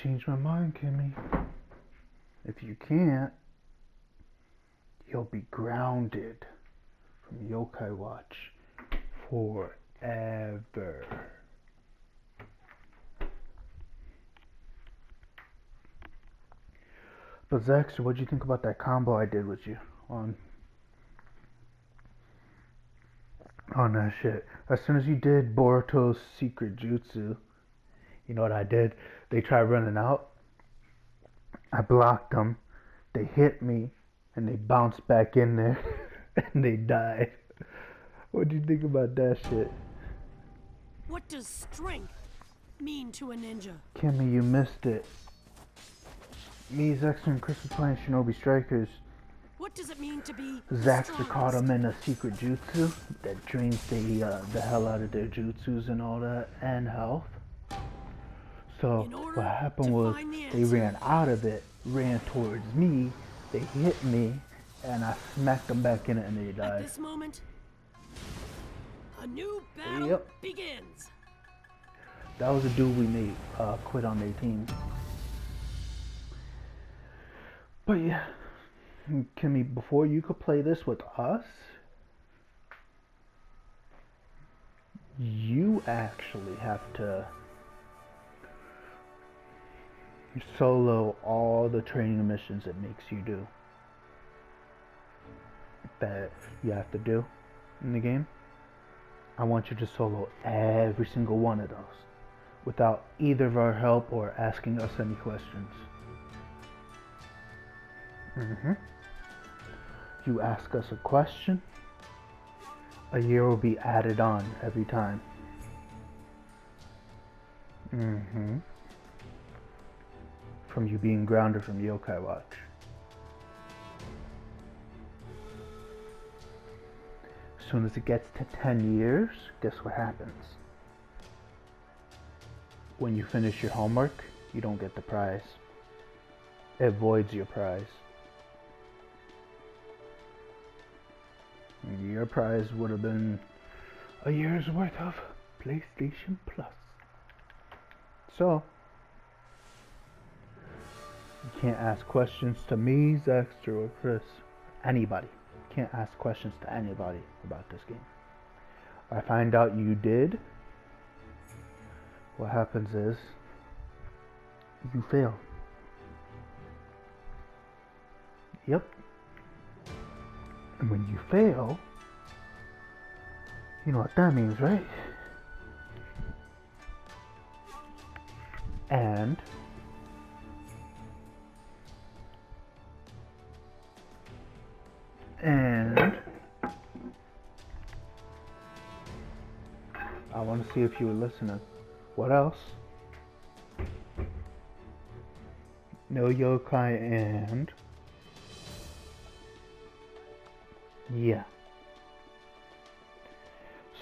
change my mind, Kimmy. If you can't, you'll be grounded from Yokai Watch forever. But Zexter, what'd you think about that combo I did with you on that shit? As soon as you did Boruto's secret jutsu, you know what I did? They tried running out. I blocked them. They hit me, and they bounced back in there, and they died. What do you think about that shit? What does strength mean to a ninja? Kimmy, you missed it. Me, Zexter, and Chris were playing Shinobi Strikers. What does it mean to be Zaxter caught him in a secret jutsu that drains the hell out of their jutsus and all that, and health. So what happened was they ran out of it, ran towards me, they hit me, and I smacked them back in it and they died. At this moment, a new battle begins. That was a dude we made quit on their team. But yeah, Kimmy, before you could play this with us, you actually have to solo all the training missions it makes you do. That you have to do in the game. I want you to solo every single one of those without either of our help or asking us any questions. You ask us a question, a year will be added on every time. From you being grounded from Yokai Watch. As soon as it gets to 10 years, guess what happens? When you finish your homework, you don't get the prize. It voids your prize. Your prize would have been a year's worth of PlayStation Plus. So, you can't ask questions to me, Zexter, or Chris. Anybody. You can't ask questions to anybody about this game. I find out you did. What happens is, you fail. Yep. And when you fail, you know what that means, right? And I want to see if you were listening. What else? No yokai and yeah.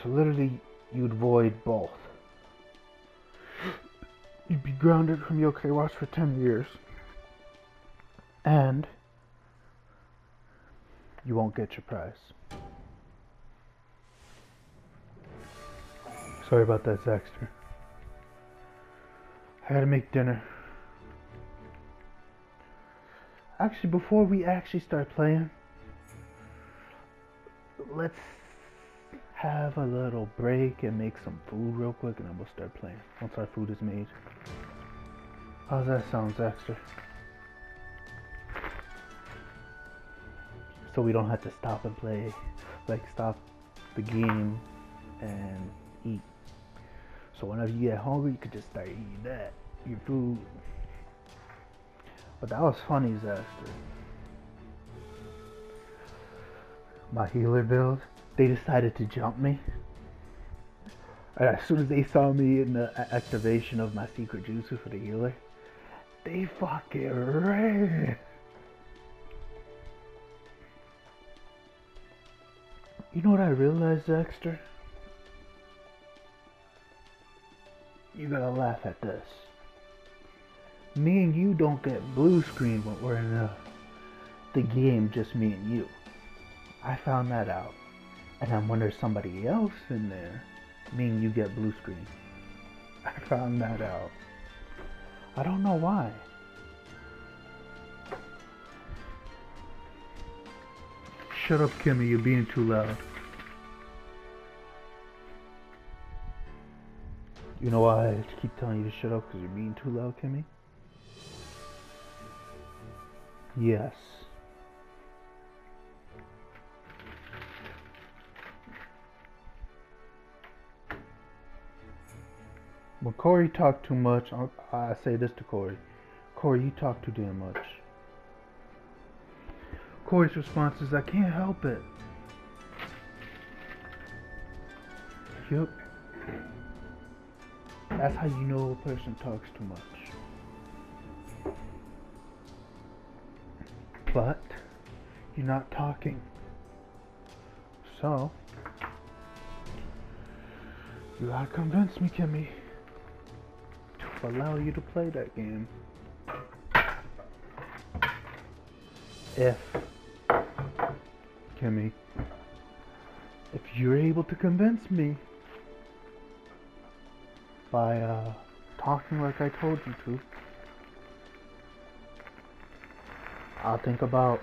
So literally, you'd void both. You'd be grounded from Yokai Watch for 10 years. And you won't get your prize. Sorry about that, Zexter. I had to make dinner. Actually, before we actually start playing, let's have a little break and make some food real quick, and then we'll start playing once our food is made. How's that sound, Zexter? So we don't have to stop and play, like stop the game and eat. So whenever you get hungry, you could just start eating that, your food. But that was funny, Zexter. My healer build, they decided to jump me. And as soon as they saw me in the activation of my secret jutsu for the healer, they fucking ran. You know what I realized, Zexter? You gotta laugh at this. Me and you don't get blue screen when we're in the game, just me and you. I found that out. And then when there's somebody else in there, me and you get blue screen. I found that out. I don't know why. Shut up, Kimmy, you're being too loud. You know why I keep telling you to shut up? Because you're being too loud, Kimmy? Yes. When Corey talked too much, I say this to Corey. Corey, you talk too damn much. Corey's response is, I can't help it. Yup. That's how you know a person talks too much. But you're not talking. So you gotta convince me, Kimmy, to allow you to play that game. If Kimmy, if you're able to convince me by talking like I told you to, I'll think about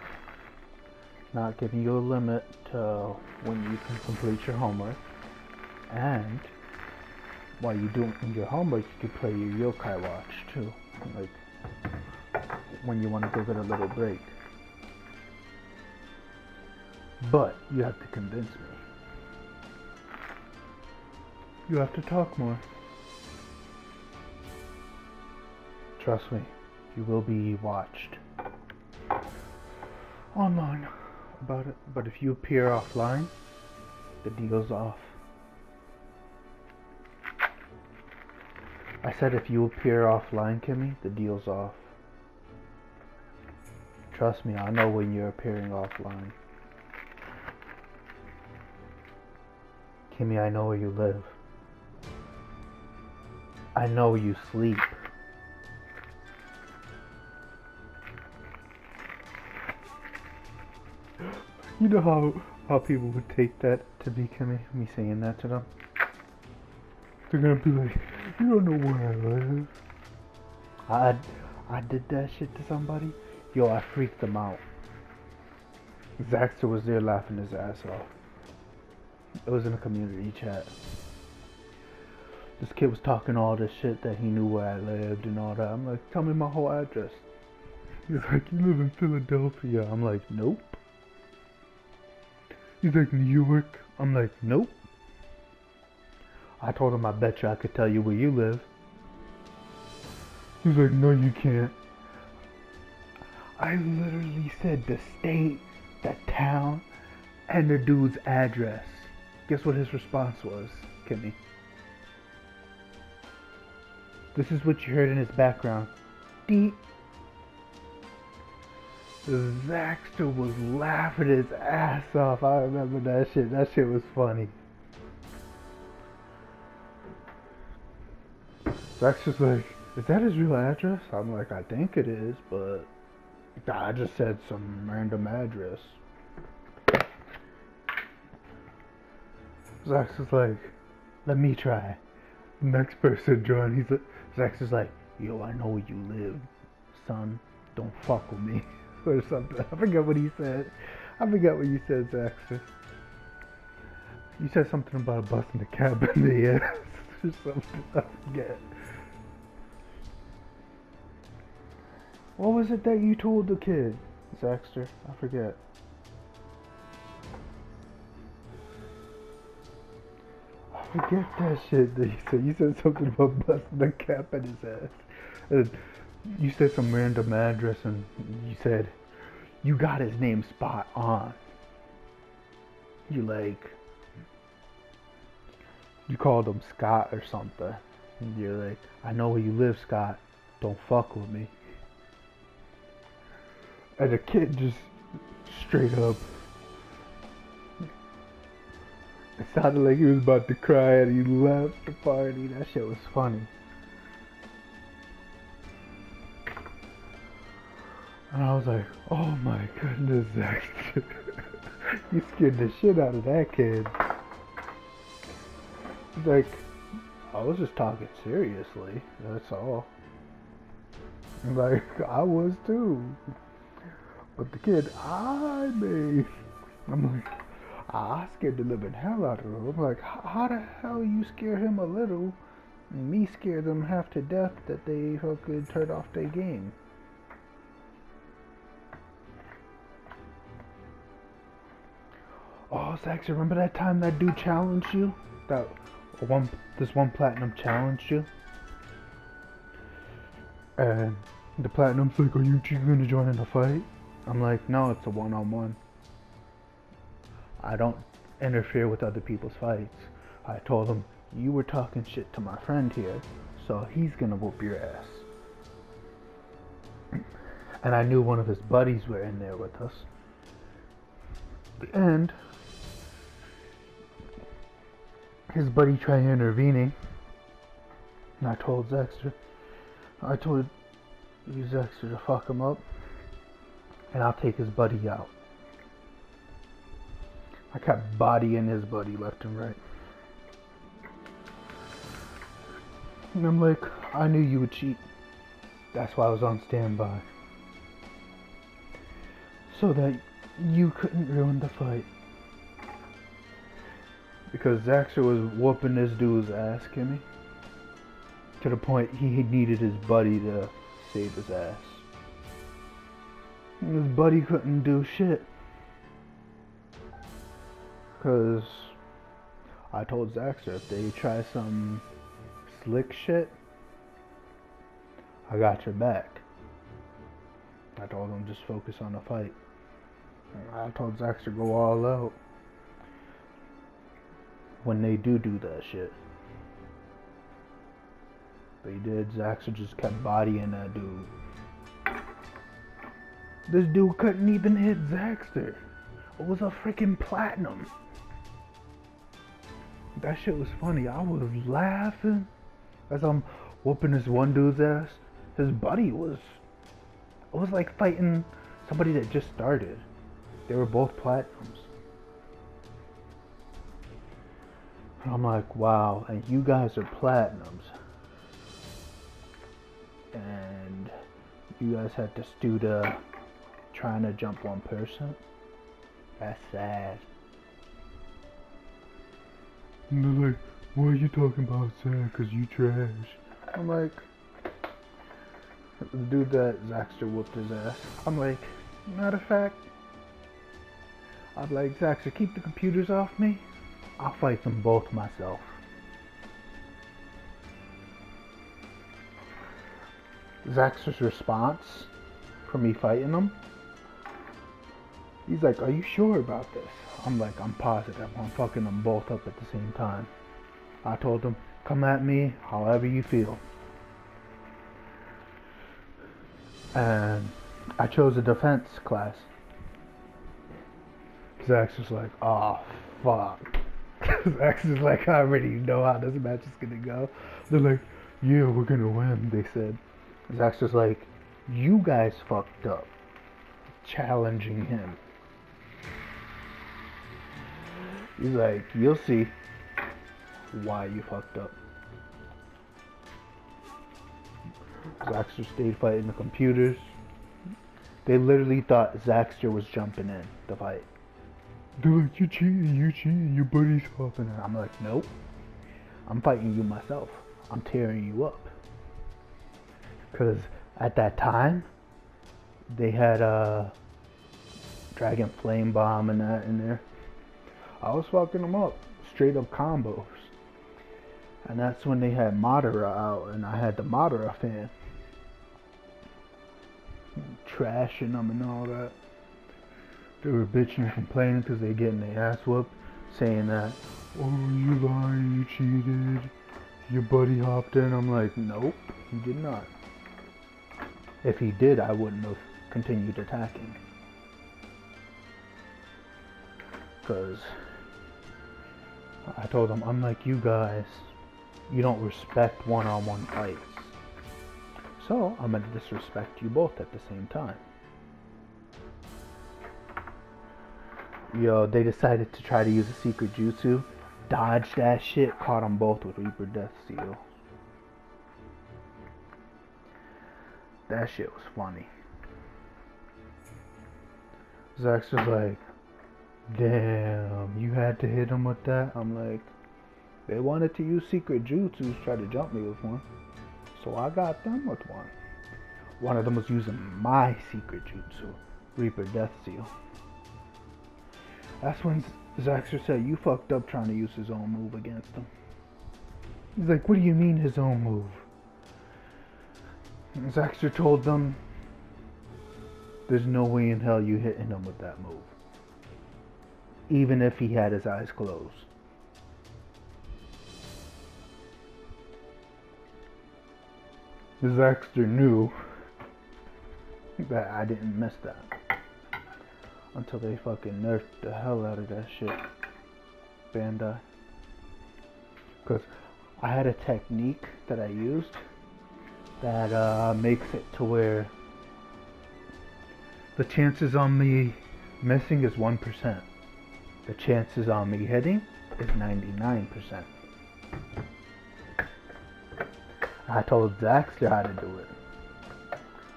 not giving you a limit to when you can complete your homework, and while you're doing your homework, you can play your yokai watch too, like when you want to go get a little break. But you have to convince me. You have to talk more. Trust me, you will be watched online about it. But if you appear offline, the deal's off. I said if you appear offline, Kimmy, the deal's off. Trust me, I know when you're appearing offline. Kimmy, I know where you live. I know you sleep. You know how people would take that to be, Kimmy? Me saying that to them? They're gonna be like, you don't know where I live. I did that shit to somebody. Yo, I freaked them out. Zaxter was there laughing his ass off. It was in a community chat. This kid was talking all this shit that he knew where I lived and all that. I'm like, tell me my whole address. He's like, you live in Philadelphia. I'm like, nope. He's like, New York. I'm like, nope. I told him, I bet you I could tell you where you live. He's like, no, you can't. I literally said the state, the town, and the dude's address. Guess what his response was, Kimmy? This is what you heard in his background. Deep. Zaxter was laughing his ass off. I remember that shit. That shit was funny. Zaxter's like, is that his real address? I'm like, I think it is, but I just said some random address. Zaxter's like, let me try. Next person joined. He's like, Zaxter's like, yo, I know where you live, son. Don't fuck with me. Or something. I forgot what he said. I forgot what you said, Zaxter. You said something about busting the cab in the ass or something. I forget. What was it that you told the kid, Zaxter? I forget. I forget that shit that you said. You said something about busting the cap in his ass. And you said some random address and you said you got his name spot on. You called him Scott or something. And you're like, I know where you live, Scott. Don't fuck with me. And the kid just straight up, it sounded like he was about to cry and he left the party. That shit was funny. And I was like, oh my goodness, Zaxter. You scared the shit out of that kid. He's like, I was just talking seriously, that's all. Like, I was too. But the kid I made, I'm like, I scared the living hell out of him. I'm like, how the hell you scare him a little, and me scare them half to death that they fucking turn off their game? Oh, Zax, remember that time that dude challenged you? This one platinum challenged you? And the platinum's like, are you gonna join in a fight? I'm like, no, it's a one-on-one. I don't interfere with other people's fights. I told him, you were talking shit to my friend here, so he's gonna whoop your ass. And I knew one of his buddies were in there with us. And his buddy tried intervening. And I told Zaxter to fuck him up. And I'll take his buddy out. I kept bodying his buddy left and right. And I'm like, I knew you would cheat. That's why I was on standby. So that you couldn't ruin the fight. Because Zaxter was whooping this dude's ass, Kimmy. To the point he needed his buddy to save his ass. And his buddy couldn't do shit. Because I told Zaxter if they try some slick shit, I got your back. I told him just focus on the fight. I told Zaxter go all out when they do that shit. But he did. Zaxter just kept bodying that dude. This dude couldn't even hit Zaxter. It was a freaking platinum. That shit was funny. I was laughing as I'm whooping this one dude's ass. His buddy was... It was like fighting somebody that just started. They were both platinums. And I'm like, wow, and you guys are platinums. And you guys had to stew to trying to jump one person? That's sad. And they're like, why are you talking about sad? Cause you trash. I'm like, the dude that Zaxter whooped his ass. I'm like, matter of fact, I'm like, Zaxter, keep the computers off me. I'll fight them both myself. Zaxter's response for me fighting them, he's like, are you sure about this? I'm like, I'm positive. I'm fucking them both up at the same time. I told him, come at me however you feel. And I chose a defense class. Zax was like, oh, fuck. Zax is like, I already know how this match is gonna go. They're like, yeah, we're gonna win, they said. Zax was like, you guys fucked up. Challenging him. He's like, you'll see why you fucked up. Zaxter stayed fighting the computers. They literally thought Zaxter was jumping in to fight. They're like, you're cheating, your buddy's helping. And I'm like, nope. I'm fighting you myself. I'm tearing you up. Because at that time, they had a Dragon Flame Bomb and that in there. I was fucking them up. Straight up combos. And that's when they had Madara out, and I had the Madara fan. Trashing them and all that. They were bitching and complaining because they getting their ass whooped. Saying that, oh, you lied, you cheated. Your buddy hopped in. I'm like, nope, he did not. If he did, I wouldn't have continued attacking. Because I told him, unlike you guys, you don't respect one-on-one fights. So I'm going to disrespect you both at the same time. Yo, they decided to try to use a secret jutsu. Dodged that shit, caught them both with Reaper Death Seal. That shit was funny. Zach's just like, damn, you had to hit him with that? I'm like, they wanted to use secret jutsus, try to jump me with one. So I got them with one. One of them was using my secret jutsu, Reaper Death Seal. That's when Zaxter said, you fucked up trying to use his own move against him. He's like, what do you mean his own move? And Zaxter told them, there's no way in hell you hitting him with that move. Even if he had his eyes closed. Zaxter knew that I didn't miss that. Until they fucking nerfed the hell out of that shit. Bandai. Because I had a technique that I used that makes it to where the chances on me missing is 1%. The chances on me hitting is 99%. I told Zaxter how to do it.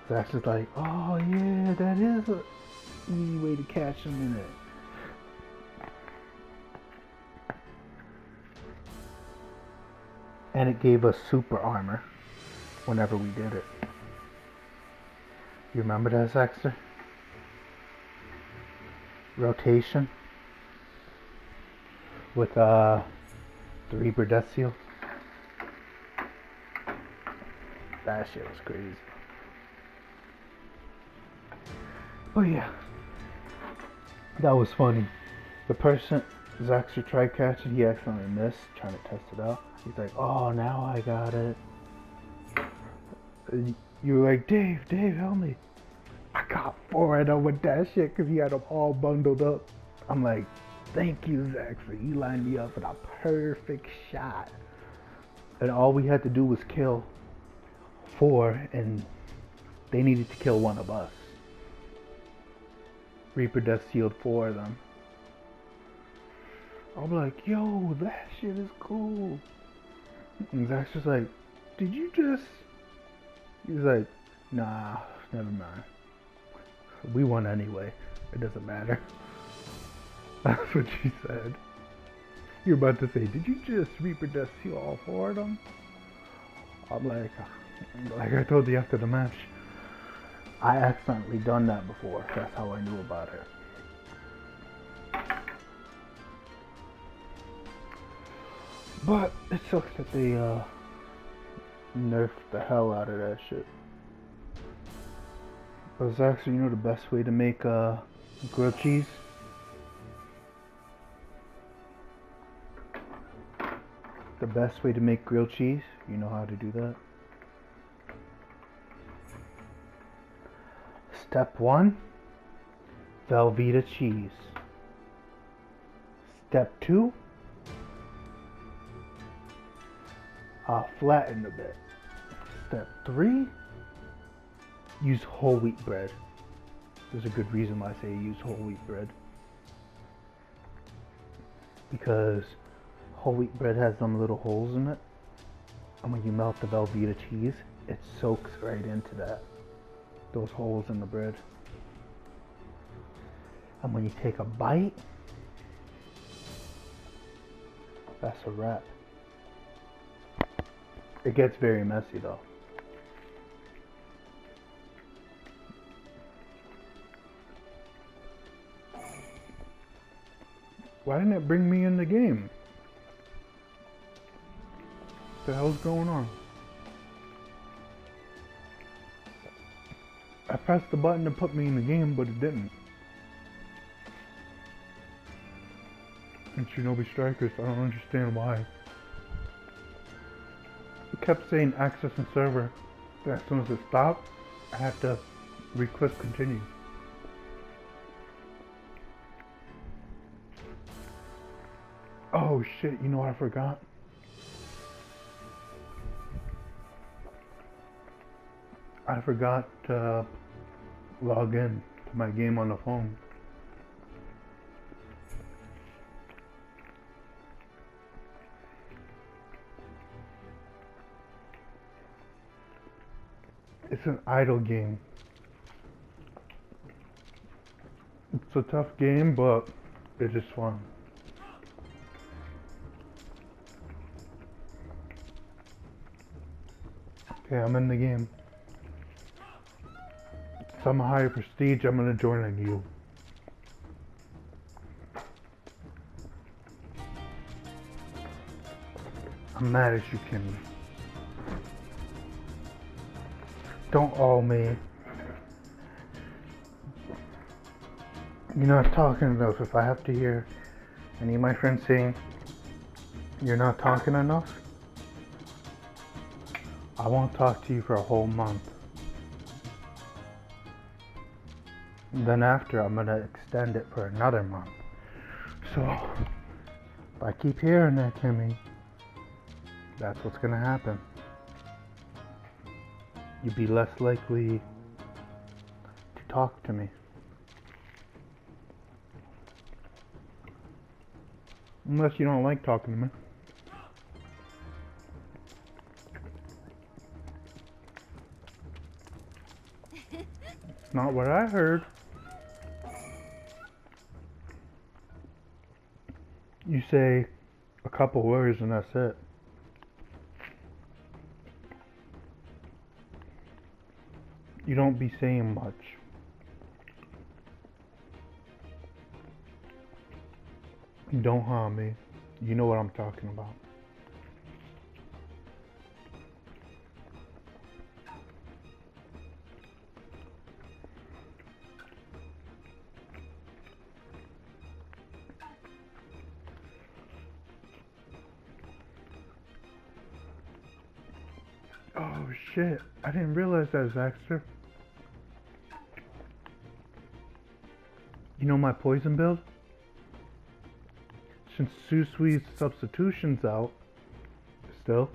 Zaxter's like, oh yeah, that is an easy way to catch him in it. And it gave us super armor whenever we did it. You remember that, Zaxter? Rotation with the Reaper Death Seal. That shit was crazy. But yeah, that was funny. The person Zaxter tried catching, he accidentally missed, trying to test it out. He's like, oh, now I got it. You were like, Dave, help me. I got 4 of them with that shit because he had them all bundled up. I'm like, thank you, Zaxter. You lined me up with a perfect shot. And all we had to do was kill 4, and they needed to kill 1 of us. Reaper Death sealed 4 of them. I'm like, yo, that shit is cool. And Zach's just like, did you just... He's like, nah, never mind. We won anyway. It doesn't matter. That's what she said. You're about to say, did you just Reaper Death seal all 4 of them? I'm like I told you after the match, I accidentally done that before. That's how I knew about it. But it sucks that they nerfed the hell out of that shit. But it's actually, you know, the best way to make grilled cheese? The best way to make grilled cheese, you know how to do that? Step 1, Velveeta cheese. Step 2, flatten a bit. Step 3, use whole wheat bread. There's a good reason why I say use whole wheat bread. Because whole wheat bread has them little holes in it. And when you melt the Velveeta cheese, it soaks right into those holes in the bread. And when you take a bite, that's a wrap. It gets very messy though. Why didn't it bring me in the game? What the hell's going on? I pressed the button to put me in the game, but it didn't. And Shinobi Strikers, I don't understand why. It kept saying access and server. But as soon as it stopped, I had to re-click continue. Oh shit, you know what I forgot? I forgot to log in to my game on the phone. It's an idle game. It's a tough game, but it is fun. Okay, I'm in the game. Some higher prestige, I'm gonna join on you. I'm mad at you, Kimmy. Don't all me. You're not talking enough. If I have to hear any of my friends saying you're not talking enough, I won't talk to you for a whole month. Then after, I'm gonna extend it for another month. So, if I keep hearing that, Kimmy, that's what's gonna happen. You'd be less likely to talk to me. Unless you don't like talking to me. It's not what I heard. You say a couple words and that's it. You don't be saying much. Don't harm me. You know what I'm talking about. Oh shit, I didn't realize that was extra. You know my poison build? Since Susui's substitution's out, still,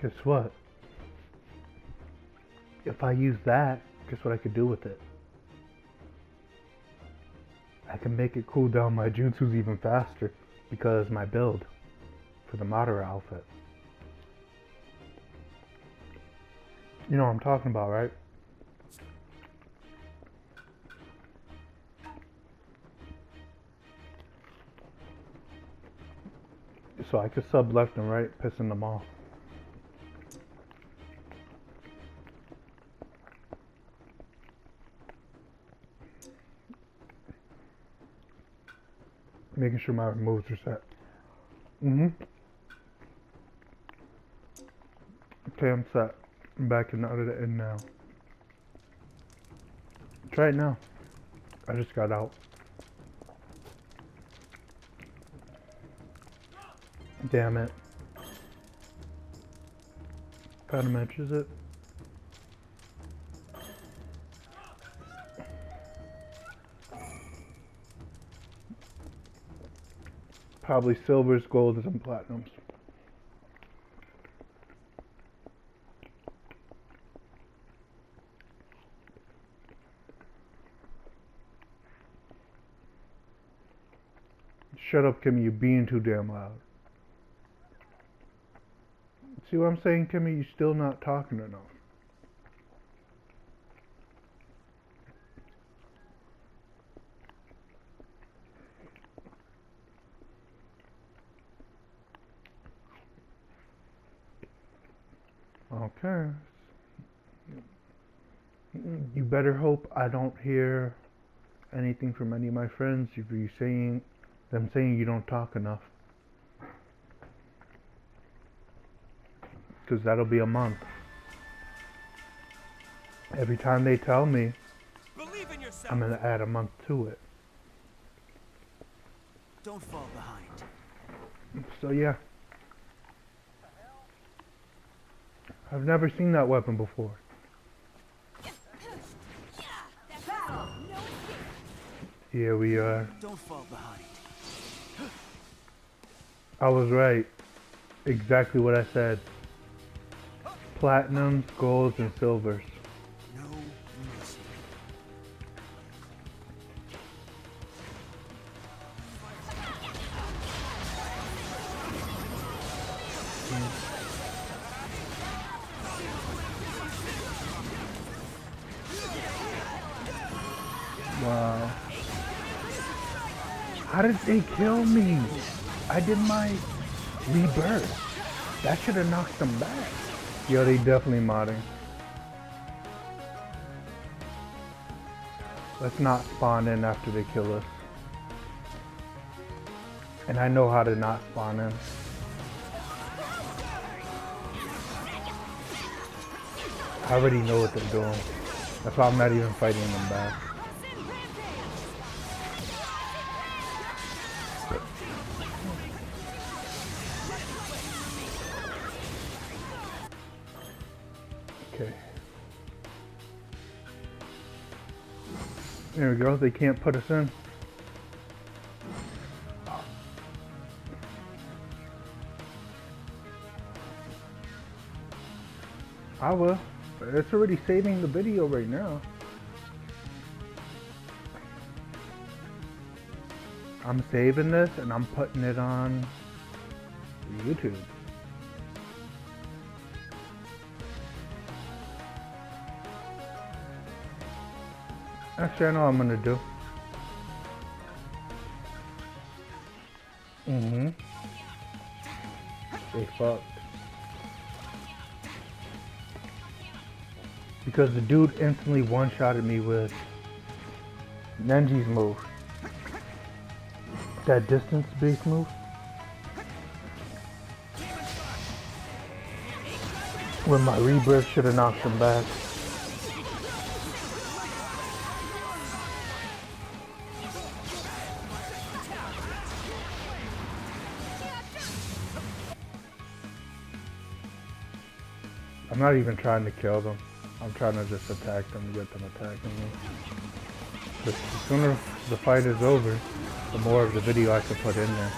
guess what? If I use that, guess what I could do with it? I can make it cool down my jutsus even faster because my build for the Madara outfit. You know what I'm talking about, right? So I could sub left and right, pissing them off. Making sure my moves are set. Okay, I'm set. I'm back in the other end now. Try it now. I just got out. Damn it. How to match is it? Probably silvers, golds, and platinums. Shut up, Kimmy, you're being too damn loud. See what I'm saying, Kimmy? You're still not talking enough. Okay. You better hope I don't hear anything from any of my friends if you're saying them saying you don't talk enough. Because that'll be a month. Every time they tell me, I'm gonna add a month to it. Don't fall behind. So yeah. I've never seen that weapon before. Here we are. Don't fall behind. I was right. Exactly what I said. Platinums, golds, and silvers. No mercy. How did they kill me? I did my rebirth. That should have knocked them back. Yo, they definitely modding. Let's not spawn in after they kill us. And I know how to not spawn in. I already know what they're doing. That's why I'm not even fighting them back. Okay. There we go. They can't put us in. I will. It's already saving the video right now. I'm saving this and I'm putting it on YouTube. Actually, I know what I'm gonna do. They fucked. Because the dude instantly one-shotted me with Nenji's move. That distance-based move. When my rebirth should have knocked him back. I'm not even trying to kill them. I'm trying to just attack them, get them attacking me. But the sooner the fight is over, the more of the video I can put in there.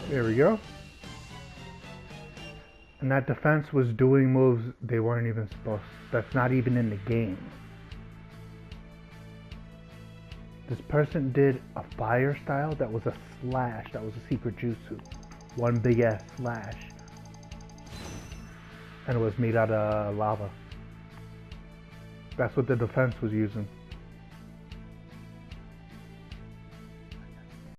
There we go. And that defense was doing moves they weren't even supposed to. That's not even in the game. This person did a fire style that was a slash. That was a secret jutsu. One big ass slash. And it was made out of lava. That's what the defense was using.